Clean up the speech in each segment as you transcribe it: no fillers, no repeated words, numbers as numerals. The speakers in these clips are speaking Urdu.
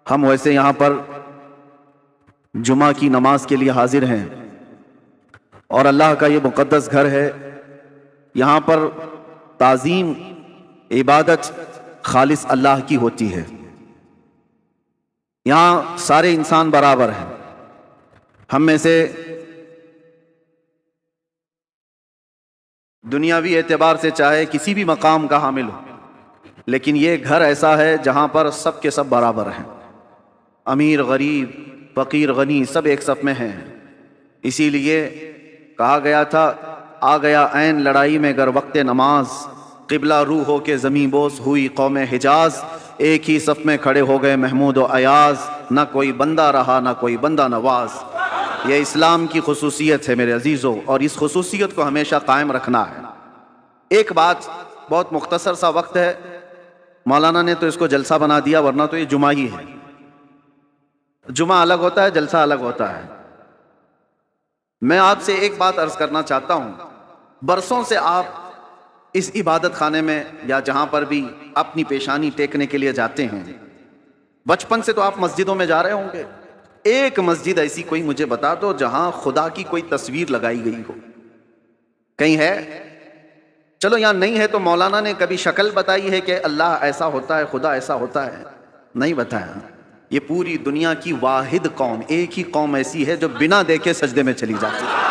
ہم ویسے یہاں پر جمعہ کی نماز کے لیے حاضر ہیں اور اللہ کا یہ مقدس گھر ہے. یہاں پر تعظیم عبادت خالص اللہ کی ہوتی ہے. یہاں سارے انسان برابر ہیں. ہم میں سے دنیاوی اعتبار سے چاہے کسی بھی مقام کا حامل ہو، لیکن یہ گھر ایسا ہے جہاں پر سب کے سب برابر ہیں. امیر غریب فقیر غنی سب ایک صف میں ہیں. اسی لیے کہا گیا تھا آ گیا عین لڑائی میں گر وقت نماز، قبلہ روح ہو کے زمیں بوس ہوئی قوم حجاز. ایک ہی صف میں کھڑے ہو گئے محمود و ایاز، نہ کوئی بندہ رہا نہ کوئی بندہ نواز. یہ اسلام کی خصوصیت ہے میرے عزیزو، اور اس خصوصیت کو ہمیشہ قائم رکھنا ہے. ایک بات، بہت مختصر سا وقت ہے، مولانا نے تو اس کو جلسہ بنا دیا، ورنہ تو یہ جمعہ ہی ہے. جمعہ الگ ہوتا ہے، جلسہ الگ ہوتا ہے. میں آپ سے ایک بات عرض کرنا چاہتا ہوں. برسوں سے آپ اس عبادت خانے میں یا جہاں پر بھی اپنی پیشانی ٹیکنے کے لیے جاتے ہیں، بچپن سے تو آپ مسجدوں میں جا رہے ہوں گے. ایک مسجد ایسی کوئی مجھے بتا دو جہاں خدا کی کوئی تصویر لگائی گئی ہو. کہیں ہے؟ چلو یہاں نہیں ہے تو مولانا نے کبھی شکل بتائی ہے کہ اللہ ایسا ہوتا ہے، خدا ایسا ہوتا ہے؟ نہیں بتایا. یہ پوری دنیا کی واحد قوم، ایک ہی قوم ایسی ہے جو بنا دیکھے سجدے میں چلی جاتی ہے.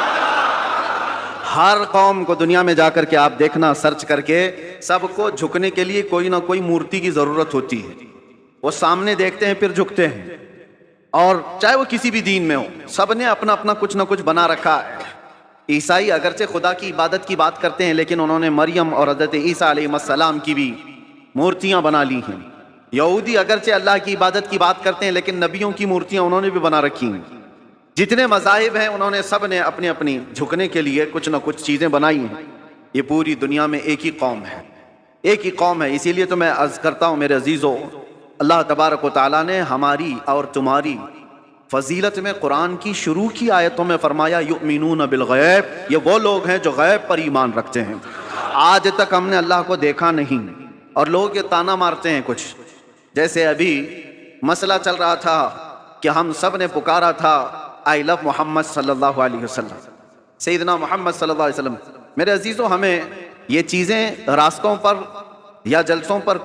ہر قوم کو دنیا میں جا کر کے آپ دیکھنا، سرچ کر کے، سب کو جھکنے کے لیے کوئی نہ کوئی مورتی کی ضرورت ہوتی ہے. وہ سامنے دیکھتے ہیں پھر جھکتے ہیں. اور چاہے وہ کسی بھی دین میں ہو، سب نے اپنا اپنا کچھ نہ کچھ بنا رکھا ہے. عیسائی اگرچہ خدا کی عبادت کی بات کرتے ہیں، لیکن انہوں نے مریم اور حضرت عیسیٰ علیہ السلام کی بھی مورتیاں بنا لی ہیں. یہودی اگرچہ اللہ کی عبادت کی بات کرتے ہیں، لیکن نبیوں کی مورتیاں انہوں نے بھی بنا رکھی ہیں. جتنے مذاہب ہیں انہوں نے سب نے اپنی اپنی جھکنے کے لیے کچھ نہ کچھ چیزیں بنائی ہیں. یہ پوری دنیا میں ایک ہی قوم ہے، ایک ہی قوم ہے. اسی لیے تو میں عرض کرتا ہوں میرے عزیزو، اللہ تبارک و تعالیٰ نے ہماری اور تمہاری فضیلت میں قرآن کی شروع کی آیتوں میں فرمایا یؤمنون بالغیب. یہ وہ لوگ ہیں جو غیب پر ایمان رکھتے ہیں. آج تک ہم نے اللہ کو دیکھا نہیں، اور لوگ یہ تانا مارتے ہیں کچھ. جیسے ابھی مسئلہ چل رہا تھا کہ ہم سب نے پکارا تھا آئی لو محمد صلی اللہ علیہ وسلم، سیدنا محمد صلی اللہ علیہ وسلم. میرے عزیزو، ہمیں یہ چیزیں راستوں پر یا جلسوں پر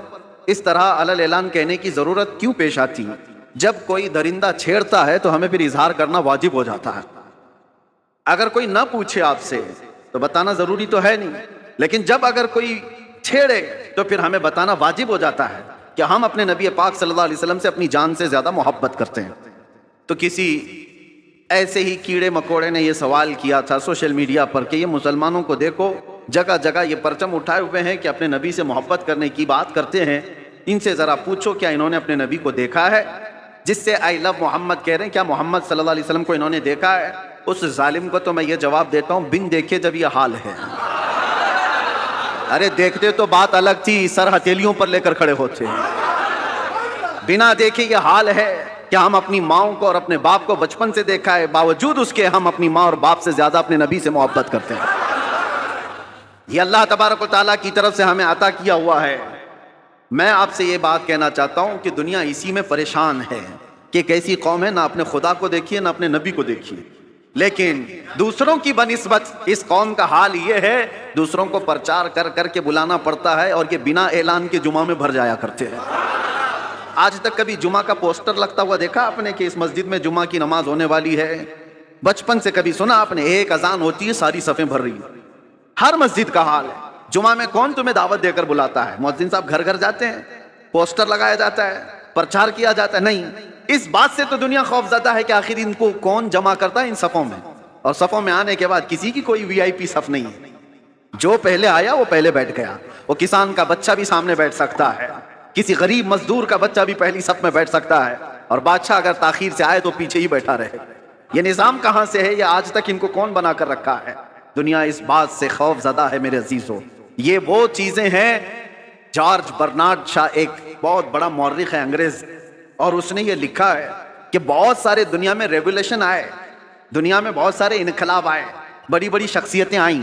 اس طرح علی الاعلان کہنے کی ضرورت کیوں پیش آتی ہے؟ جب کوئی درندہ چھیڑتا ہے تو ہمیں پھر اظہار کرنا واجب ہو جاتا ہے. اگر کوئی نہ پوچھے آپ سے تو بتانا ضروری تو ہے نہیں، لیکن جب اگر کوئی چھیڑے تو پھر ہمیں بتانا واجب ہو جاتا ہے کہ ہم اپنے نبی پاک صلی اللہ علیہ وسلم سے اپنی جان سے زیادہ محبت کرتے ہیں. تو کسی ایسے ہی کیڑے مکوڑے نے یہ سوال کیا تھا سوشل میڈیا پر کہ یہ مسلمانوں کو دیکھو جگہ جگہ یہ پرچم اٹھائے ہوئے ہیں کہ اپنے نبی سے محبت کرنے کی بات کرتے ہیں، ان سے ذرا پوچھو کیا انہوں نے اپنے نبی کو دیکھا ہے؟ جس سے آئی لو محمد کہہ رہے ہیں، کیا محمد صلی اللہ علیہ وسلم کو انہوں نے دیکھا ہے؟ اس ظالم کو تو میں یہ جواب دیتا ہوں، بن دیکھے جب یہ حال ہے. ارے دیکھتے تو بات الگ تھی، سر ہتھیلیوں پر لے کر کھڑے ہوتے ہیں. بنا دیکھے یہ حال ہے کہ ہم اپنی ماؤں کو اور اپنے باپ کو بچپن سے دیکھا ہے، باوجود اس کے ہم اپنی ماں اور باپ سے زیادہ اپنے نبی سے محبت کرتے ہیں. یہ اللہ تبارک و تعالیٰ کی طرف سے ہمیں عطا کیا ہوا ہے. میں آپ سے یہ بات کہنا چاہتا ہوں کہ دنیا اسی میں پریشان ہے کہ ایک ایسی قوم ہے، نہ اپنے خدا کو دیکھیے نہ اپنے نبی کو دیکھیے، لیکن دوسروں کی بنسبت اس قوم کا حال یہ ہے دوسروں کو پرچار کر کر کے بلانا پڑتا ہے، اور یہ بنا اعلان کے جمعہ میں بھر جایا کرتے ہیں. آج تک کبھی جمعہ کا پوسٹر لگتا ہوا دیکھا آپ نے کہ اس مسجد میں جمعہ کی نماز ہونے والی ہے؟ بچپن سے کبھی سنا آپ نے؟ ایک اذان ہوتی ہے ساری صفیں بھر رہی ہیں. ہر مسجد کا حال ہے. جمعہ میں کون تمہیں دعوت دے کر بلاتا ہے؟ مؤذن صاحب گھر گھر جاتے ہیں، پوسٹر لگایا جاتا ہے، پرچار کیا جاتا ہے؟ نہیں. اس بات سے تو دنیا خوف زدہ ہے کہ آخر ان کو کون جمع کرتا ہے ان صفوں میں، اور صفوں میں آنے کے بعد کسی کی کوئی وی آئی پی صف نہیں ہے. جو پہلے آیا وہ پہلے بیٹھ گیا. وہ کسان کا بچہ بھی سامنے بیٹھ سکتا ہے، کسی غریب مزدور کا بچہ بھی پہلی صف میں بیٹھ سکتا ہے، اور بادشاہ اگر تاخیر سے آئے تو پیچھے ہی بیٹھا رہے. یہ نظام کہاں سے ہے؟ یہ آج تک ان کو کون بنا کر رکھا ہے؟ دنیا اس بات سے خوف زدہ ہے میرے عزیزو. یہ وہ چیزیں ہیں. جارج برنارڈ شاہ ایک بہت بڑا مورخ ہے انگریز، اور اس نے یہ لکھا ہے کہ بہت سارے دنیا میں ریگولیشن آئے، دنیا میں بہت سارے انقلاب آئے، بڑی بڑی شخصیتیں آئیں،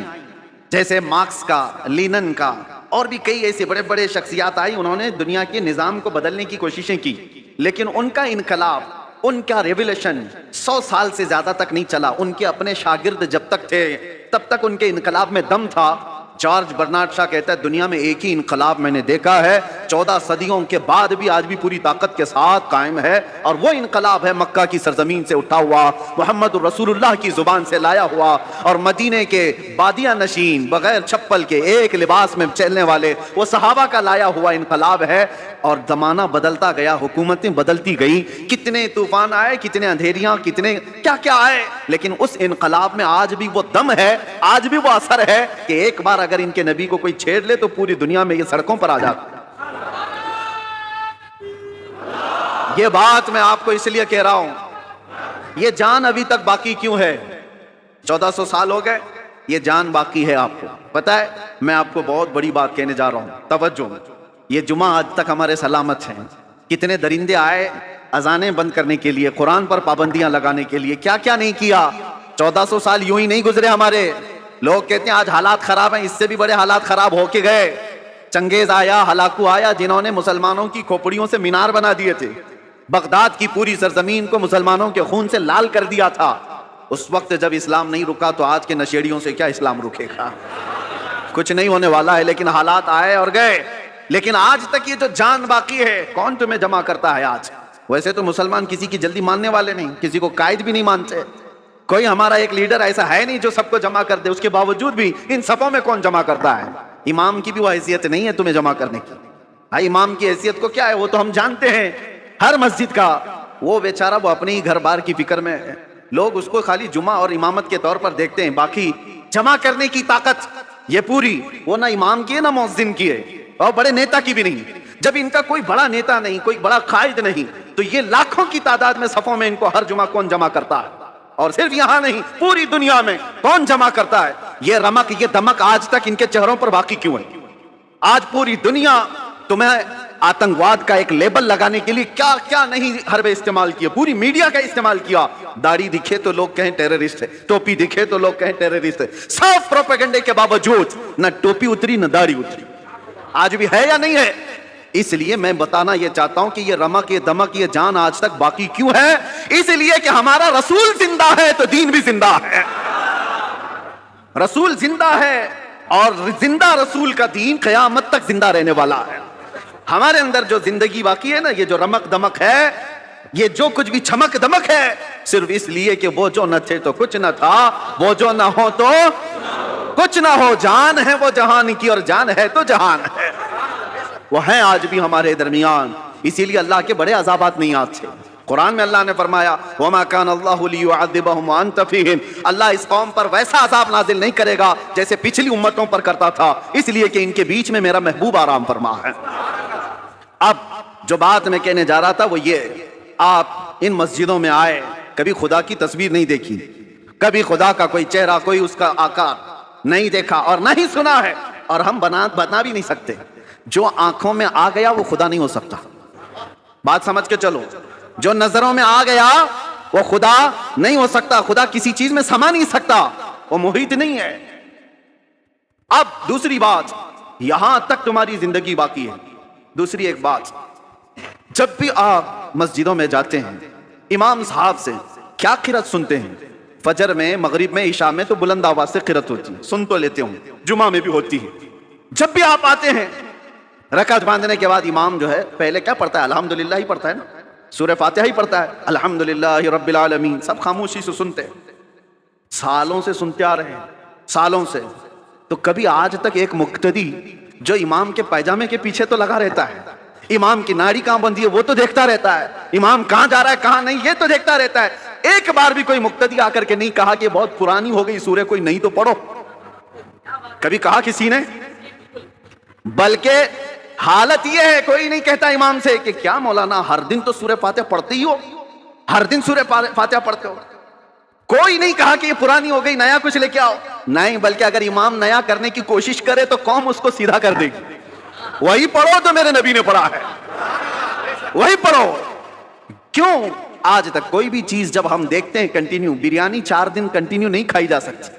جیسے مارکس کا، لینن کا، اور بھی کئی ایسے بڑے بڑے شخصیات آئی. انہوں نے دنیا کے نظام کو بدلنے کی کوششیں کی، لیکن ان کا انقلاب، ان کا ریولیوشن 100 سال سے زیادہ تک نہیں چلا. ان کے اپنے شاگرد جب تک تھے تب تک ان کے انقلاب میں دم تھا. جارج برنارڈ شاہ کہتا ہے دنیا میں ایک ہی انقلاب میں نے دیکھا ہے 14 صدیوں کے بعد بھی آج بھی پوری طاقت کے ساتھ قائم ہے، اور وہ انقلاب ہے مکہ کی سرزمین سے اٹھا ہوا، محمد رسول اللہ کی زبان سے لایا ہوا، اور مدینے کے بادیہ نشین بغیر چپل کے ایک لباس میں چلنے والے وہ صحابہ کا لایا ہوا انقلاب ہے. اور زمانہ بدلتا گیا، حکومتیں بدلتی گئی، کتنے طوفان آئے، کتنے اندھیریاں، کتنے کیا کیا آئے، لیکن اس انقلاب میں آج بھی وہ دم ہے، آج بھی وہ اثر ہے کہ ایک بار اگر ان کے نبی کو کوئی چھیڑ لے تو پوری دنیا میں یہ سڑکوں پر آ جاتا. یہ بات میں آپ کو اس لیے کہہ رہا ہوں، یہ جان ابھی تک باقی کیوں ہے؟ 1400 سال ہو گئے، یہ جان باقی ہے. آپ کو پتا ہے میں آپ کو بہت بڑی بات کہنے جا رہا ہوں، توجہ. یہ جمعہ آج تک ہمارے سلامت ہیں. کتنے درندے آئے اذانیں بند کرنے کے لیے، قرآن پر پابندیاں لگانے کے لیے، کیا کیا نہیں کیا. 1400 سال یوں ہی نہیں گزرے ہمارے. لوگ کہتے ہیں آج حالات خراب ہیں، اس سے بھی بڑے حالات خراب ہو کے گئے. چنگیز آیا، ہلاکو آیا، جنہوں نے مسلمانوں کی کھوپڑیوں سے مینار بنا دیے تھے، بغداد کی پوری سرزمین کو مسلمانوں کے خون سے لال کر دیا تھا. اس وقت جب اسلام نہیں رکا تو آج کے نشیڑیوں سے کیا اسلام رکے گا؟ کچھ نہیں ہونے والا ہے. لیکن حالات آئے اور گئے. لیکن آج تک یہ جو جان باقی ہے، کون تمہیں جمع کرتا ہے آج؟ ویسے تو مسلمان کسی کی جلدی ماننے والے نہیں، کسی کو قائد بھی نہیں مانتے. کوئی ہمارا ایک لیڈر ایسا ہے نہیں جو سب کو جمع کر دے. اس کے باوجود بھی ان صفوں میں کون جمع کرتا ہے؟ امام کی بھی وہ حیثیت نہیں ہے تمہیں جمع کرنے کی. امام کی حیثیت کو کیا ہے وہ تو ہم جانتے ہیں. ہر مسجد کا وہ بیچارہ وہ اپنے ہی گھر بار کی فکر میں ہے. لوگ اس کو خالی جمعہ اور امامت کے طور پر دیکھتے ہیں، باقی جمع کرنے کی طاقت یہ پوری وہ نہ امام کی ہے نہ مؤذن کی ہے، اور بڑے نیتا کی بھی نہیں. جب ان کا کوئی بڑا نیتا نہیں، کوئی بڑا قائد نہیں، تو یہ لاکھوں کی تعداد میں صفوں میں ان کو ہر جمعہ کون جمع کرتا ہے؟ اور صرف یہاں نہیں، پوری دنیا میں کون جمع کرتا ہے؟ یہ رمق، یہ دمک آج تک ان کے چہروں پر باقی کیوں ہے؟ آج پوری دنیا تمہیں آتنکواد کا ایک لیبل لگانے کے لیے کیا کیا نہیں حربے استعمال کیا، پوری میڈیا کا استعمال کیا. داڑھی دکھے تو لوگ کہیں ٹیررسٹ ہے، ٹوپی دکھے تو لوگ کہیں ٹیررسٹ ہے. سب پروپیگنڈے کے باوجود نہ ٹوپی اتری نہ داڑھی اتری. آج بھی ہے یا نہیں ہے؟ اس لیے میں بتانا یہ چاہتا ہوں کہ یہ رمق، یہ دمک، یہ جان آج تک باقی کیوں ہے؟ اس لیے کہ ہمارا رسول زندہ ہے تو دین بھی زندہ ہے. رسول زندہ ہے اور زندہ رسول کا دین قیامت تک زندہ رہنے والا ہے. ہمارے اندر جو زندگی باقی ہے نا، یہ جو رمق دمک ہے، یہ جو کچھ بھی چمک دمک ہے، صرف اس لیے کہ وہ جو نہ تھے تو کچھ نہ تھا، وہ جو نہ ہو تو کچھ نہ ہو. جان ہے وہ جہان کی اور جان ہے تو جہان ہے. وہ ہیں آج بھی ہمارے درمیان. اسی لیے اللہ کے بڑے عذابات نہیں آتے. قرآن میں اللہ نے فرمایا وَمَا كَانَ اللَّهُ لِيُعَذِّبَهُمْ وَأَنْتَ فِيهِمْ. اللہ اس قوم پر ویسا عذاب نازل نہیں کرے گا جیسے پچھلی امتوں پر کرتا تھا، اس لیے کہ ان کے بیچ میں میرا محبوب آرام فرما ہے. اب جو بات میں کہنے جا رہا تھا وہ یہ، آپ ان مسجدوں میں آئے، کبھی خدا کی تصویر نہیں دیکھی، کبھی خدا کا کوئی چہرہ، کوئی اس کا آکار نہیں دیکھا اور نہ ہی سنا ہے، اور ہم بنا بھی نہیں سکتے. جو آنکھوں میں آ گیا وہ خدا نہیں ہو سکتا. بات سمجھ کے چلو. جو نظروں میں آ گیا وہ خدا نہیں ہو سکتا. خدا کسی چیز میں سما نہیں سکتا، وہ محیط نہیں ہے. اب دوسری بات، یہاں تک تمہاری زندگی باقی ہے. دوسری ایک بات، جب بھی آپ مسجدوں میں جاتے ہیں، امام صاحب سے کیا قرات سنتے ہیں؟ فجر میں، مغرب میں، عشاء میں تو بلند آواز سے قرات ہوتی ہے، سن تو لیتے ہوں، جمعہ میں بھی ہوتی ہے. جب بھی آپ آتے ہیں رکعت باندھنے کے بعد امام جو ہے پہلے کیا پڑھتا ہے؟ الحمدللہ ہی پڑھتا ہے نا، سورہ فاتحہ ہی پڑھتا ہے، الحمدللہ رب العالمین. سب خاموشی سے سنتے ہیں، سالوں سے سنتے آ رہے ہیں، سالوں سے. تو کبھی آج تک ایک مقتدی جو امام کے پائجامے کے پیچھے تو لگا رہتا ہے، امام کی ناڑی کہاں بندھی ہے وہ تو دیکھتا رہتا ہے، امام کہاں جا رہا ہے کہاں نہیں یہ تو دیکھتا رہتا ہے، ایک بار بھی کوئی مقتدی آ کر کے نہیں کہا کہ بہت پرانی ہو گئی سورہ کوئی نہیں تو پڑھو؟ کبھی کہا کسی نے؟ بلکہ حالت یہ ہے کوئی نہیں کہتا امام سے کہ کیا مولانا ہر دن تو سورہ فاتحہ پڑھتے ہی ہو، ہر دن سورہ فاتحہ پڑھتے ہو. کوئی نہیں کہا کہ یہ پرانی ہو گئی نیا کچھ لے کے آؤ، نہیں، بلکہ اگر امام نیا کرنے کی کوشش کرے تو قوم اس کو سیدھا کر دے گی. وہی پڑھو تو میرے نبی نے پڑھا ہے، وہی پڑھو. کیوں آج تک کوئی بھی چیز جب ہم دیکھتے ہیں کنٹینیو، بریانی 4 دن کنٹینیو نہیں کھائی جا سکتی،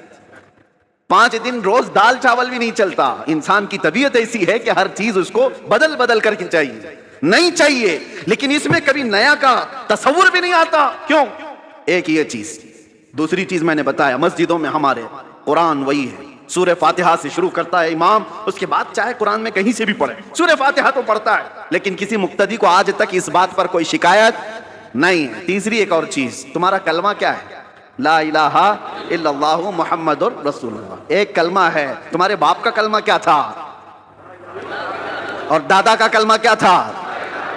5 دن روز دال چاول بھی نہیں چلتا. انسان کی طبیعت ایسی ہے کہ ہر چیز اس کو بدل بدل کر کے چاہیے. نہیں چاہیے، لیکن اس میں کبھی نیا کا تصور بھی نہیں آتا. کیوں؟ ایک یہ چیز. دوسری چیز میں نے بتایا، مسجدوں میں ہمارے قرآن وہی ہے، سورہ فاتحہ سے شروع کرتا ہے امام، اس کے بعد چاہے قرآن میں کہیں سے بھی پڑھے، سورہ فاتحہ تو پڑھتا ہے، لیکن کسی مقتدی کو آج تک اس بات پر کوئی شکایت نہیں ہے. تیسری ایک اور چیز، تمہارا کلمہ کیا ہے؟ لا الہ الا اللہ محمد رسول اللہ. ایک کلمہ ہے. تمہارے باپ کا کلمہ کیا تھا؟ اور دادا کا کلمہ کیا تھا؟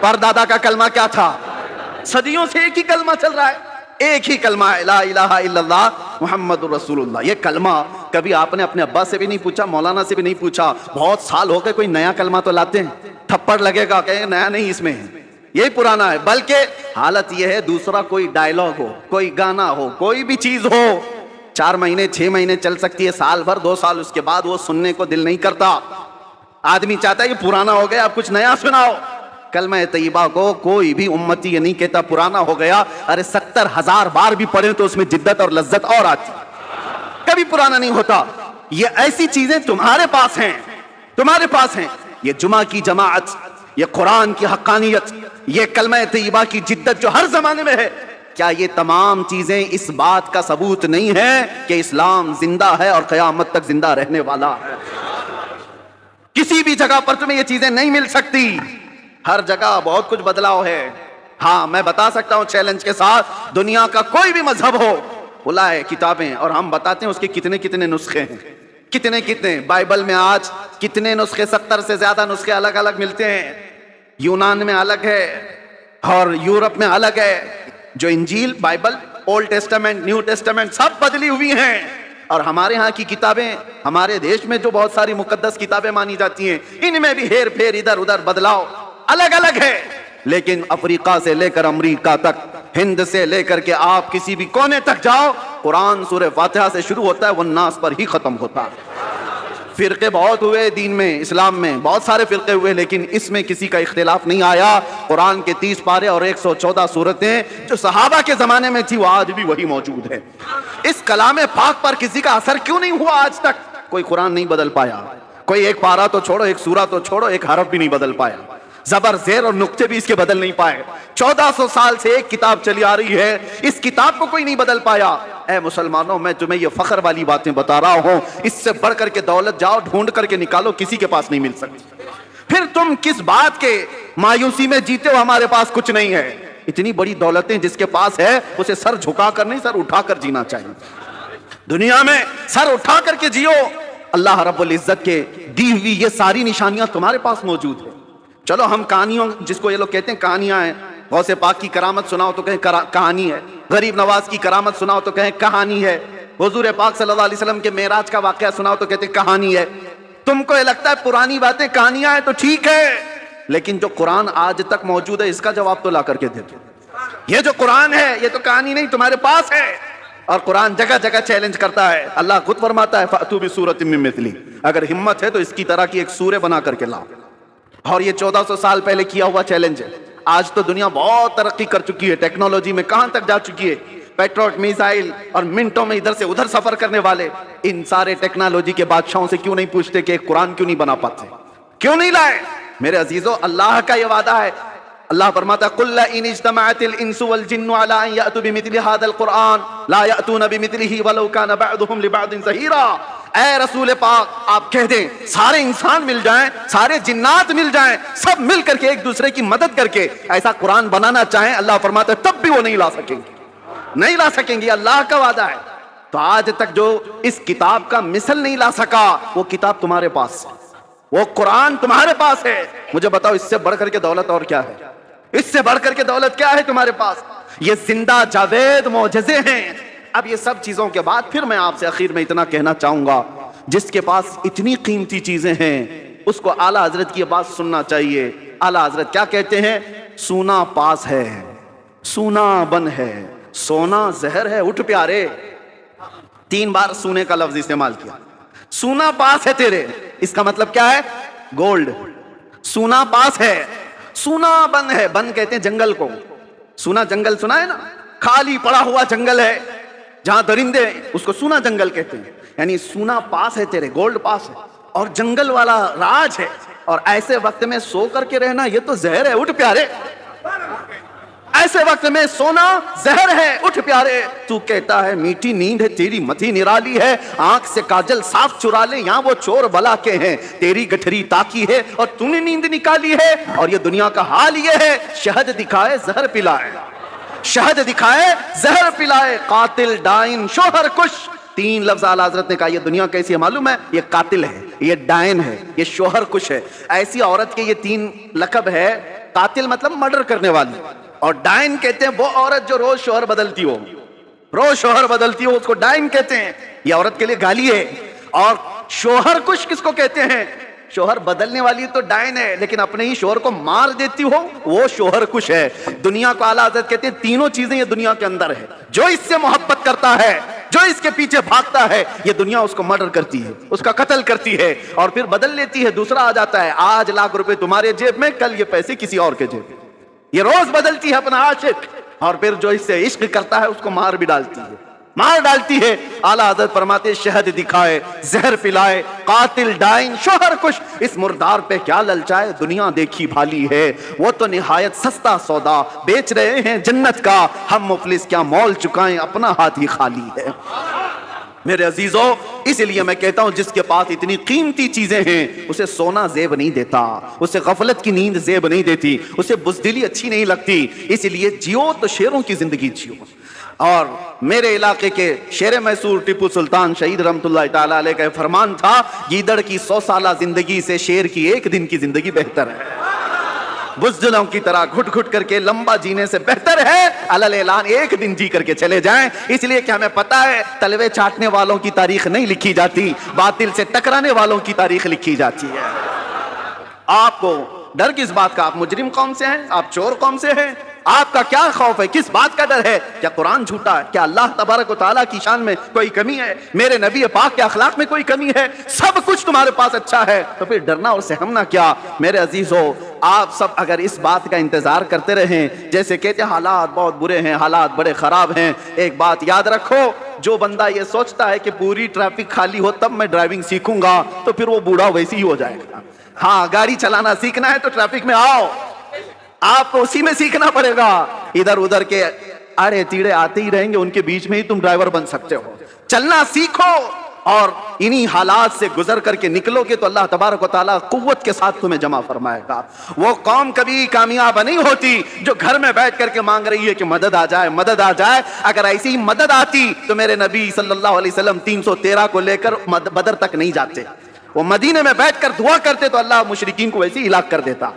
پر دادا کا کلمہ کیا تھا؟ صدیوں سے ایک ہی کلمہ چل رہا ہے، ایک ہی کلمہ ہے، لا الہ الا اللہ محمد رسول اللہ. یہ کلمہ کبھی آپ نے اپنے ابا سے بھی نہیں پوچھا، مولانا سے بھی نہیں پوچھا، بہت سال ہو گئے کوئی نیا کلمہ تو لاتے ہیں، تھپڑ لگے گا کہ نیا نہیں اس میں یہی پرانا ہے. بلکہ حالت یہ ہے دوسرا کوئی ڈائلاگ ہو، کوئی گانا ہو، کوئی بھی چیز ہو، 4 مہینے 6 مہینے چل سکتی ہے، سال بھر 2 سال، اس کے بعد وہ سننے کو دل نہیں کرتا. آدمی چاہتا ہے کہ پرانا ہو گیا، اب کچھ نیا سناؤ. کلمہ طیبہ کو کوئی بھی امتی یہ نہیں کہتا پرانا ہو گیا. ارے 70,000 بار بھی پڑھیں تو اس میں جدت اور لذت اور آتی، کبھی پرانا نہیں ہوتا. یہ ایسی چیزیں تمہارے پاس ہیں، تمہارے پاس ہیں. یہ جمعہ کی جماعت، یہ قرآن کی حقانیت، یہ کلمہ طیبہ کی جدت جو ہر زمانے میں ہے، کیا یہ تمام چیزیں اس بات کا ثبوت نہیں ہے کہ اسلام زندہ ہے اور قیامت تک زندہ رہنے والا ہے؟ کسی بھی جگہ پر تمہیں یہ چیزیں نہیں مل سکتی. ہر جگہ بہت کچھ بدلاؤ ہے. ہاں میں بتا سکتا ہوں چیلنج کے ساتھ، دنیا کا کوئی بھی مذہب ہو، بلائے کتابیں اور ہم بتاتے ہیں اس کے کتنے کتنے نسخے ہیں، کتنے کتنے. بائبل میں آج کتنے نسخے، 70 سے زیادہ نسخے الگ الگ ملتے ہیں. یونان میں الگ ہے اور یورپ میں الگ ہے. جو انجیل، Bible, old testament, new testament سب بدلی ہوئی ہیں. اور ہمارے ہاں کی کتابیں، ہمارے دیش میں جو بہت ساری مقدس کتابیں مانی جاتی ہیں، ان میں بھی ہیر پھیر، ادھر ادھر بدلاؤ الگ الگ ہے. لیکن افریقہ سے لے کر امریکہ تک، ہند سے لے کر کے آپ کسی بھی کونے تک جاؤ، قرآن سورہ فاتحہ سے شروع ہوتا ہے، والناس پر ہی ختم ہوتا ہے. فرقے بہت ہوئے دین میں، اسلام میں بہت سارے فرقے ہوئے، لیکن اس میں کسی کا اختلاف نہیں آیا. قرآن کے 30 پارے اور 114 سورتیں جو صحابہ کے زمانے میں تھی وہ آج بھی وہی موجود ہے. اس کلام پاک پر کسی کا اثر کیوں نہیں ہوا آج تک؟ کوئی قرآن نہیں بدل پایا، کوئی ایک پارہ تو چھوڑو، ایک سورہ تو چھوڑو، ایک حرف بھی نہیں بدل پایا، زبر زیر اور نقطے بھی اس کے بدل نہیں پائے. 1400 سال سے ایک کتاب چلی آ رہی ہے، اس کتاب کو کوئی نہیں بدل پایا. اے مسلمانوں، میں تمہیں یہ فخر والی باتیں بتا رہا ہوں، اس سے بڑھ کر کے دولت جاؤ ڈھونڈ کر کے نکالو، کسی کے پاس نہیں مل سکتی. پھر تم کس بات کے مایوسی میں جیتے ہو ہمارے پاس کچھ نہیں ہے؟ اتنی بڑی دولتیں جس کے پاس ہے اسے سر جھکا کر نہیں، سر اٹھا کر جینا چاہیے. دنیا میں سر اٹھا کر کے جیو. اللہ رب العزت کے دی ہوئی یہ ساری نشانیاں تمہارے پاس موجود ہیں. چلو ہم کہانیوں، جس کو یہ لوگ کہتے ہیں کہانیاں ہیں، غوث پاک کی کرامت سناؤ تو کہیں کہانی ہے، غریب نواز کی کرامت سناؤ تو کہیں کہانی ہے، حضور پاک صلی اللہ علیہ وسلم کے معراج کا واقعہ سناؤ تو کہتے ہیں کہانی ہے. تم کو یہ لگتا ہے پرانی باتیں کہانیاں ہیں تو ٹھیک ہے، لیکن جو قرآن آج تک موجود ہے اس کا جواب تو لا کر کے دے دو. یہ جو قرآن ہے یہ تو کہانی نہیں، تمہارے پاس ہے. اور قرآن جگہ جگہ چیلنج کرتا ہے. اللہ خود فرماتا ہے فَأْتُوا بِسُورَةٍ مِّن مِّثْلِهِ، اگر ہمت ہے تو اس کی طرح کی ایک سورہ بنا کر کے لاؤ. اور یہ 1400 سال پہلے کیا ہوا چیلنج ہے. آج تو دنیا بہت ترقی کر چکی ہے، ٹیکنالوجی میں کہاں تک جا چکی ہے. پیٹروٹ میزائل اور منٹوں میں ادھر سے ادھر سفر کرنے والے، ان سارے ٹیکنالوجی کے بادشاہوں سے کیوں نہیں پوچھتے کہ ایک قرآن کیوں نہیں بنا پاتے، کیوں نہیں لائے؟ میرے عزیزو، اللہ کا یہ وعدہ ہے. اللہ فرماتا ہے قُلْ لَئِنِ اجْتَمَعَتِ الْإِنسُ وَالْجِنُّ عَلَىٰ أَن يَأْتُوا بِمِثْلِ هَٰذَا الْقُرْآنِ لَا يَأْتُونَ بِمِثْلِهِ وَلَوْ كَانَ بَعْضُهُمْ لِبَعْضٍ ظَهِيرًا. اے رسول پاک آپ کہہ دیں سارے انسان مل جائیں، سارے جنات مل جائیں، سب مل کر کے ایک دوسرے کی مدد کر کے ایسا قرآن بنانا چاہیں، اللہ فرماتا ہے تب بھی وہ نہیں لا سکیں گے، نہیں لا سکیں گے. اللہ کا وعدہ ہے. تو آج تک جو اس کتاب کا مثل نہیں لا سکا، وہ کتاب تمہارے پاس ہے، وہ قرآن تمہارے پاس ہے. مجھے بتاؤ اس سے بڑھ کر کے دولت اور کیا ہے؟ اس سے بڑھ کر کے دولت کیا ہے تمہارے پاس؟ یہ زندہ جاوید معجزے ہیں. اب یہ سب چیزوں کے بعد پھر میں آپ سے اخیر میں اتنا کہنا چاہوں گا، جس کے پاس اتنی قیمتی چیزیں ہیں اس کو اعلیٰ حضرت کی بات سننا چاہیے. اعلیٰ حضرت کیا کہتے ہیں؟ سونا پاس ہے، سونا بن ہے، سونا زہر ہے. اٹھ پیارے، 3 بار سونے کا لفظ استعمال کیا. سونا پاس ہے تیرے، اس کا مطلب کیا ہے؟ گولڈ. سونا پاس ہے، سونا بن ہے. بن کہتے ہیں جنگل کو. سونا جنگل سنا ہے نا، خالی پڑا ہوا جنگل ہے جہاں درندے، اس کو سونا جنگل کہتے ہیں. یعنی سونا پاس ہے تیرے، گولڈ پاس ہے. اور جنگل والا راج ہے، اور ایسے وقت میں سو کر کے رہنا یہ تو زہر ہے، اٹھ پیارے، ایسے وقت میں سونا زہر ہے، اٹھ پیارے۔ تو کہتا ہے میٹھی نیند ہے تیری متھی نرالی ہے، آنکھ سے کاجل صاف چرا لے، یہاں وہ چور بلا کے ہیں، تیری گٹھری تاکی ہے اور تو نے نیند نکالی ہے۔ اور یہ دنیا کا حال یہ ہے، شہد دکھائے زہر پلائے، شہد دکھائے زہر پلائے، قاتل ڈائن شوہر کش۔ تین لفظ اعلیٰ حضرت نے کہا یہ دنیا کیسی ہے معلوم ہے؟ یہ قاتل ہے، یہ ڈائن ہے، یہ شوہر کش ہے۔ ایسی عورت کے یہ تین لقب ہے، قاتل مطلب مرڈر کرنے والی، اور ڈائن کہتے ہیں وہ عورت جو روز شوہر بدلتی ہو، روز شوہر بدلتی ہو، اس کو ڈائن کہتے ہیں، یہ عورت کے لیے گالی ہے۔ اور شوہر کش کس کو کہتے ہیں؟ شوہر بدلنے والی تو ڈائن ہے، لیکن اپنے ہی شوہر کو مار دیتی ہو وہ شوہر کش ہے۔ دنیا کو اعلیٰ حضرت کہتے ہیں تینوں چیزیں یہ دنیا کے اندر ہے، جو اس سے محبت کرتا ہے، جو اس کے پیچھے بھاگتا ہے، یہ دنیا اس کو مرڈر کرتی ہے، اس کا قتل کرتی ہے، اور پھر بدل لیتی ہے، دوسرا آ جاتا ہے، آج لاکھ روپے تمہارے جیب میں، کل یہ پیسے کسی اور کے جیب میں، یہ روز بدلتی ہے اپنا عاشق، اور پھر جو اس سے عشق کرتا ہے اس کو مار بھی ڈالتی ہے، مار ڈالتی ہے۔ اعلیٰ حضرت فرماتے شہد دکھائے زہر پلائے، قاتل ڈائن شوہر کش، اس مردار پہ کیا للچائے، دنیا دیکھی بھالی ہے، وہ تو نہایت سستا سودا بیچ رہے ہیں جنت کا، ہم مفلس کیا مول چکائیں، اپنا ہاتھ ہی خالی ہے۔ میرے عزیزو، اس لیے میں کہتا ہوں جس کے پاس اتنی قیمتی چیزیں ہیں اسے سونا زیب نہیں دیتا، اسے غفلت کی نیند زیب نہیں دیتی، اسے بزدلی اچھی نہیں لگتی، اس لیے جیو تو شیروں کی زندگی جیو۔ اور میرے علاقے کے شیر میسور ٹیپو سلطان شہید رحمت اللہ تعالی علیہ کا فرمان تھا، گیدڑ کی 100 سالہ زندگی سے شیر کی 1 دن کی زندگی بہتر ہے، بزدلوں کی طرح گھٹ گھٹ کر کے لمبا جینے سے بہتر ہے علل اعلان 1 دن جی کر کے چلے جائیں، اس لیے کہ ہمیں پتا ہے تلوے چاٹنے والوں کی تاریخ نہیں لکھی جاتی، باطل سے ٹکرانے والوں کی تاریخ لکھی جاتی ہے۔ آپ کو ڈر کس بات کا؟ آپ مجرم قوم سے ہیں، آپ چور قوم سے ہیں، آپ کا کیا خوف ہے، کس بات کا ڈر ہے؟ کیا قرآن جھوٹا ہے؟ کیا اللہ تبارک و تعالیٰ کی شان میں کوئی کمی ہے؟ میرے نبی پاک کے اخلاق میں کوئی کمی ہے؟ سب کچھ تمہارے پاس اچھا ہے، تو پھر ڈرنا اور سہمنا کیا؟ میرے عزیزو، آپ سب اگر اس بات کا انتظار کرتے رہیں، جیسے کہتے ہیں حالات بہت برے ہیں، حالات بڑے خراب ہیں، ایک بات یاد رکھو، جو بندہ یہ سوچتا ہے کہ پوری ٹریفک خالی ہو تب میں ڈرائیونگ سیکھوں گا، تو پھر وہ بوڑھا ویسے ہی ہو جائے گا۔ ہاں، گاڑی چلانا سیکھنا ہے تو ٹریفک میں آؤ، آپ کو اسی میں سیکھنا پڑے گا، ادھر ادھر کے اڑے تیڑے آتے ہی رہیں گے، ان کے بیچ میں ہی تم ڈرائیور بن سکتے ہو۔ چلنا سیکھو، اور انہی حالات سے گزر کر کے نکلو گے تو اللہ تبارک و تعالیٰ قوت کے ساتھ تمہیں جمع فرمائے گا۔ وہ قوم کبھی کامیاب نہیں ہوتی جو گھر میں بیٹھ کر کے مانگ رہی ہے کہ مدد آ جائے، مدد آ جائے۔ اگر ایسی ہی مدد آتی تو میرے نبی صلی اللہ علیہ وسلم 313 کو لے کر بدر تک نہیں جاتے، وہ مدینے میں بیٹھ کر دعا کرتے تو اللہ مشرکین کو ویسے ہی ہلاک کر دیتا۔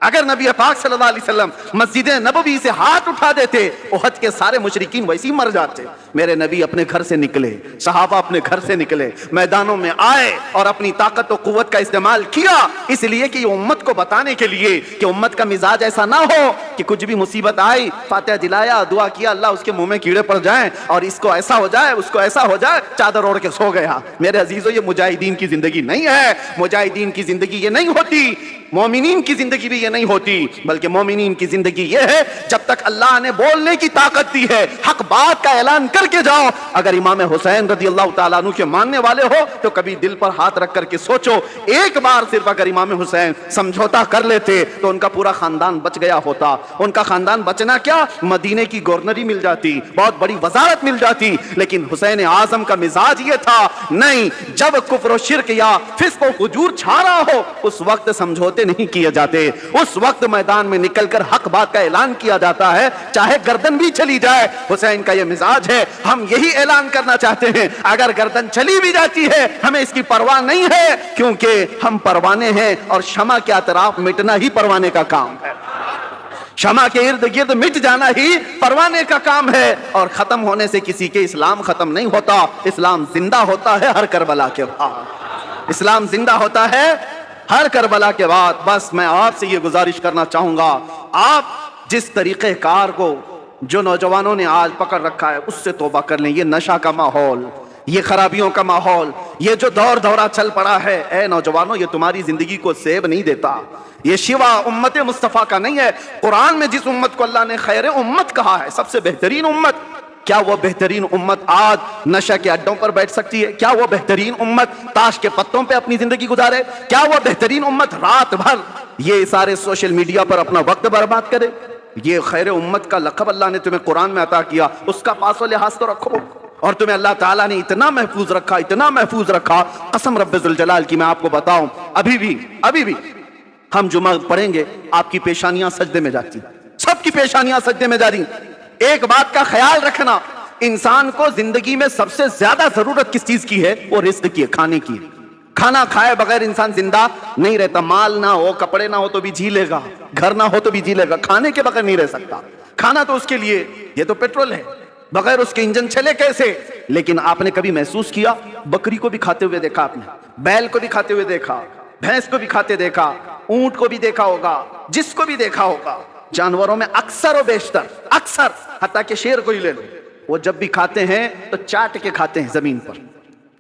اگر نبی پاک صلی اللہ علیہ وسلم مسجد نبوی سے ہاتھ اٹھا دیتے، احد کے سارے مشرکین ویسے ہی مر جاتے۔ میرے نبی اپنے گھر سے نکلے، صحابہ اپنے گھر سے نکلے، میدانوں میں آئے اور اپنی طاقت و قوت کا استعمال کیا، اس لیے کہ یہ امت کو بتانے کے لیے کہ امت کا مزاج ایسا نہ ہو کہ کچھ بھی مصیبت آئی فاتحہ دلایا، دعا کیا، اللہ اس کے منہ میں کیڑے پڑ جائیں اور اس کو ایسا ہو جائے، اس کو ایسا ہو جائے، چادر اوڑھ کے سو گیا۔ میرے عزیزو، یہ مجاہدین کی زندگی نہیں ہے، مجاہدین کی زندگی یہ نہیں ہوتی، مومنین کی زندگی بھی یہ نہیں ہوتی، بلکہ مومنین کی زندگی یہ ہے جب تک اللہ نے بولنے کی طاقت دی ہے حق بات کا اعلان کر کے جاؤ۔ اگر امام حسین رضی اللہ تعالیٰ عنہ کے ماننے والے ہو تو کبھی دل پر ہاتھ رکھ کر کے سوچو، ایک بار صرف اگر امام حسین سمجھوتا کر لیتے تو ان کا پورا خاندان بچ گیا ہوتا۔ ان کا خاندان بچنا کیا، مدینے کی گورنری مل جاتی، بہت بڑی وزارت مل جاتی، لیکن حسین اعظم کا مزاج یہ تھا، نہیں، جب کفر و شرک یا فسق و فجور چھا رہا ہو اس وقت سمجھوتے نہیں کیے جاتے، اس وقت میدان میں نکل کر حق بات کا اعلان کیا جاتا ہے، چاہے گردن بھی چلی جائے۔ حسین کا یہ مزاج ہے، ہم یہی اعلان کرنا چاہتے ہیں، اگر گردن چلی بھی جاتی ہے ہمیں اس کی پرواہ نہیں ہے، کیونکہ ہم پروانے ہیں اور شمع کے اطراف مٹنا ہی پروانے کا کام ہے، شمع کے ارد گرد مٹ جانا ہی پروانے کا کام ہے، اور ختم ہونے سے کسی کے اسلام ختم نہیں ہوتا، اسلام زندہ ہوتا ہے ہر کربلا کے بعد، اسلام زندہ ہوتا ہے ہر کربلا کے بعد۔ بس میں آپ سے یہ گزارش کرنا چاہوں گا، آپ جس طریقہ کار کو جو نوجوانوں نے آج پکڑ رکھا ہے اس سے توبہ کر لیں۔ یہ نشہ کا ماحول، یہ خرابیوں کا ماحول، یہ جو دور دورہ چل پڑا ہے، اے نوجوانوں، یہ تمہاری زندگی کو سیب نہیں دیتا، یہ شیوا امت مصطفیٰ کا نہیں ہے۔ قرآن میں جس امت کو اللہ نے خیر امت کہا ہے، سب سے بہترین امت، کیا وہ بہترین امت آج نشہ کے اڈوں پر بیٹھ سکتی ہے؟ کیا وہ بہترین امت تاش کے پتوں پہ اپنی زندگی گزارے؟ کیا وہ بہترین امت رات بھر یہ سارے سوشل میڈیا پر اپنا وقت برباد کرے؟ یہ خیر امت کا لقب اللہ نے تمہیں قرآن میں عطا کیا، اس کا پاس و لحاظ تو رکھو. اور تمہیں اللہ تعالیٰ نے اتنا محفوظ رکھا، اتنا محفوظ رکھا، قسم رب ذوالجلال کی میں آپ کو بتاؤں، ابھی بھی ہم جمعہ پڑھیں گے آپ کی پیشانیاں سجدے میں جاتی، سب کی پیشانیاں سجدے میں جاری. ایک بات کا خیال رکھنا، انسان کو زندگی میں سب سے زیادہ ضرورت کس چیز کی ہے؟ وہ رزق کی ہے، کھانے کی. کھانا کھائے بغیر انسان زندہ نہیں رہتا. مال نہ ہو، کپڑے نہ ہو تو بھی جی لے گا، گھر نہ ہو تو بھی جی لے گا، کھانے کے بغیر نہیں رہ سکتا. کھانا تو اس کے لیے یہ تو پیٹرول ہے، بغیر اس کے انجن چلے کیسے؟ لیکن آپ نے کبھی محسوس کیا؟ بکری کو بھی کھاتے ہوئے دیکھا آپ نے، بیل کو بھی کھاتے ہوئے دیکھا، بھینس کو بھی کھاتے دیکھا، اونٹ کو بھی دیکھا ہوگا، جس کو بھی دیکھا ہوگا. جانوروں میں اکثر و بیشتر، اکثر حتیٰ کہ شیر کو ہی لے لو، وہ جب بھی کھاتے ہیں تو چاٹ کے کھاتے ہیں زمین پر.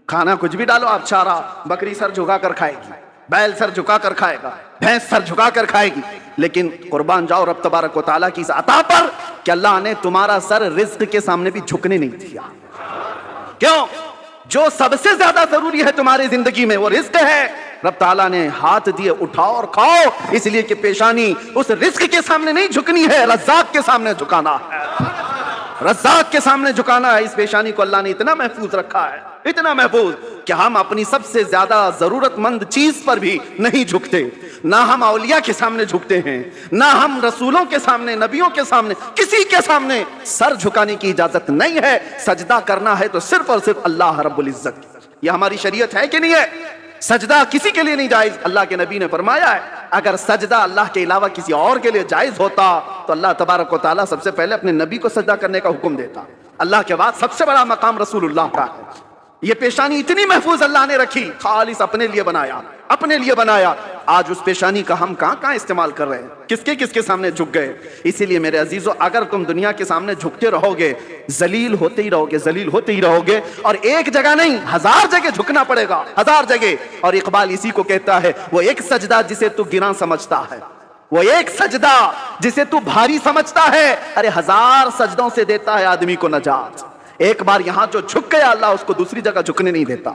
کھانا کچھ بھی ڈالو آپ چارہ، بکری سر جھکا کر کھائے گی، بیل سر جھکا کر کھائے گا، بھینس سر جھکا کر کھائے گی. لیکن قربان جاؤ رب تبارک و تعالیٰ کی اس عطا پر کہ اللہ نے تمہارا سر رزق کے سامنے بھی جھکنے نہیں دیا. کیوں؟ جو سب سے زیادہ ضروری ہے تمہاری زندگی میں وہ رزق ہے. رب تعالیٰ نے ہاتھ دیے اٹھاؤ اور کھاؤ، اس لیے کہ پیشانی اس رزق کے سامنے نہیں جھکنی ہے، رزاق کے سامنے جھکانا ہے، رزاق کے سامنے جھکانا ہے. اس پیشانی کو اللہ نے اتنا محفوظ رکھا ہے، اتنا محفوظ کہ ہم اپنی سب سے زیادہ ضرورت مند چیز پر بھی نہیں جھکتے. نہ ہم اولیاء کے سامنے جھکتے ہیں، نہ ہم رسولوں کے سامنے، نبیوں کے سامنے، کسی کے سامنے سر جھکانے کی اجازت نہیں ہے. سجدہ کرنا ہے تو صرف اور صرف اللہ رب العزت. یہ ہماری شریعت ہے کہ نہیں ہے؟ سجدہ کسی کے لیے نہیں جائز. اللہ کے نبی نے فرمایا ہے اگر سجدہ اللہ کے علاوہ کسی اور کے لیے جائز ہوتا تو اللہ تبارک و تعالیٰ سب سے پہلے اپنے نبی کو سجدہ کرنے کا حکم دیتا. اللہ کے بعد سب سے بڑا مقام رسول اللہ کا ہے. یہ پیشانی اتنی محفوظ اللہ نے رکھی، خالص اپنے لیے بنایا، اپنے لیے بنایا. آج اس پیشانی کا ہم کہاں استعمال کر رہے ہیں؟ کس کے سامنے جھک گئے؟ اسی لیے میرے عزیزو، اگر تم دنیا کے سامنے جھکتے رہو گے ذلیل ہوتے ہی رہو گے، ذلیل ہوتے ہی رہو گے. اور ایک جگہ نہیں، 1000 جگہ جھکنا پڑے گا، 1000 جگہ. اور اقبال اسی کو کہتا ہے، وہ ایک سجدہ جسے تو گراں سمجھتا ہے، وہ ایک سجدہ جسے تو بھاری سمجھتا ہے، ارے 1000 سجدوں سے دیتا ہے آدمی کو نجات. ایک بار یہاں جو جھک گیا اللہ اس کو دوسری جگہ جھکنے نہیں دیتا.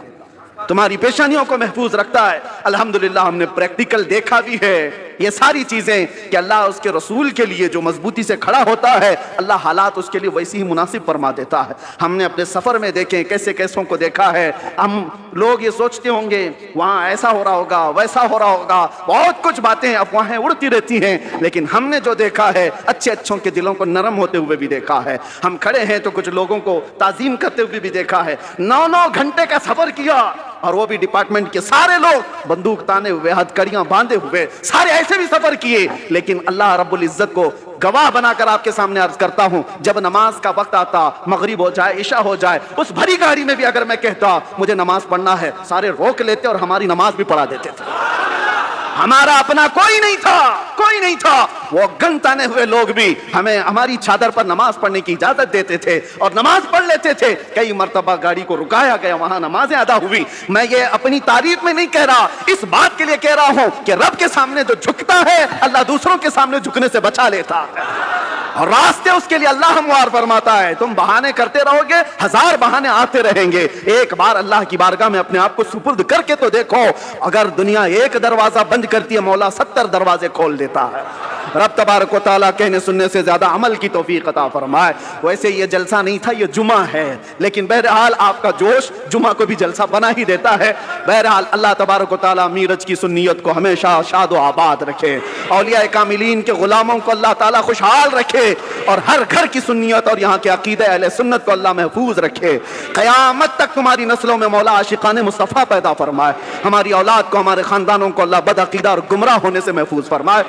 تمہاری پیشانیوں کو محفوظ رکھتا ہے. الحمدللہ ہم نے پریکٹیکل دیکھا بھی ہے یہ ساری چیزیں کہ اللہ اس کے رسول کے لیے جو مضبوطی سے کھڑا ہوتا ہے اللہ حالات اس کے لیے ویسی ہی مناسب فرما دیتا ہے. ہم نے اپنے سفر میں دیکھیں کیسوں کو دیکھا ہے. ہم لوگ یہ سوچتے ہوں گے وہاں ایسا ہو رہا ہوگا، ویسا ہو رہا ہوگا، بہت کچھ باتیں افواہیں اڑتی رہتی ہیں. لیکن ہم نے جو دیکھا ہے اچھوں کے دلوں کو نرم ہوتے ہوئے بھی دیکھا ہے. ہم کھڑے ہیں تو کچھ لوگوں کو تعظیم کرتے ہوئے بھی دیکھا ہے. 9 گھنٹے کا سفر کیا اور وہ بھی ڈپارٹمنٹ کے سارے لوگ بندوق تانے ہوئے، ہتھکڑیاں باندھے ہوئے، سارے ایسے بھی سفر کیے. لیکن اللہ رب العزت کو گواہ بنا کر آپ کے سامنے عرض کرتا ہوں، جب نماز کا وقت آتا، مغرب ہو جائے، عشاء ہو جائے، اس بھری گاڑی میں بھی اگر میں کہتا مجھے نماز پڑھنا ہے، سارے روک لیتے اور ہماری نماز بھی پڑھا دیتے تھے. ہمارا اپنا کوئی نہیں تھا. وہ گن تانے ہوئے لوگ بھی ہمیں ہماری چادر پر نماز پڑھنے کی اجازت دیتے تھے اور نماز پڑھ لیتے تھے. کئی مرتبہ گاڑی کو رکایا گیا، وہاں نمازیں ادا ہوئی. میں یہ اپنی تعریف میں نہیں کہہ رہا، اس بات کے لیے کہہ رہا ہوں کہ رب کے سامنے جو جھکتا ہے اللہ دوسروں کے سامنے جھکنے سے بچا لیتا ہے اور راستے اس کے لیے اللہ ہموار فرماتا ہے. تم بہانے کرتے رہو گے، 1000 بہانے آتے رہیں گے. ایک بار اللہ کی بارگاہ میں اپنے آپ کو سپرد کر کے تو دیکھو، اگر دنیا ایک دروازہ بند کرتی ہے مولا 70 دروازے کھول دیتا ہے. رب تبارک و تعالیٰ کہنے سننے سے زیادہ عمل کی توفیق عطا فرمائے. ویسے یہ جلسہ نہیں تھا، یہ جمعہ ہے، لیکن بہرحال آپ کا جوش جمعہ کو بھی جلسہ بنا ہی دیتا ہے. بہرحال اللہ تبارک و تعالیٰ میرج کی سنیت کو ہمیشہ شاد و آباد رکھے، اولیاء کاملین کے غلاموں کو اللہ تعالیٰ خوشحال رکھے اور ہر گھر کی سنیت اور یہاں کے عقیدہ اہل سنت کو اللہ محفوظ رکھے. قیامت تک تمہاری نسلوں میں مولا عاشقان مصطفیٰ پیدا فرمائے. ہماری اولاد کو، ہمارے خاندانوں کو اللہ بد عقیدہ اور گمراہ ہونے سے محفوظ فرمائے.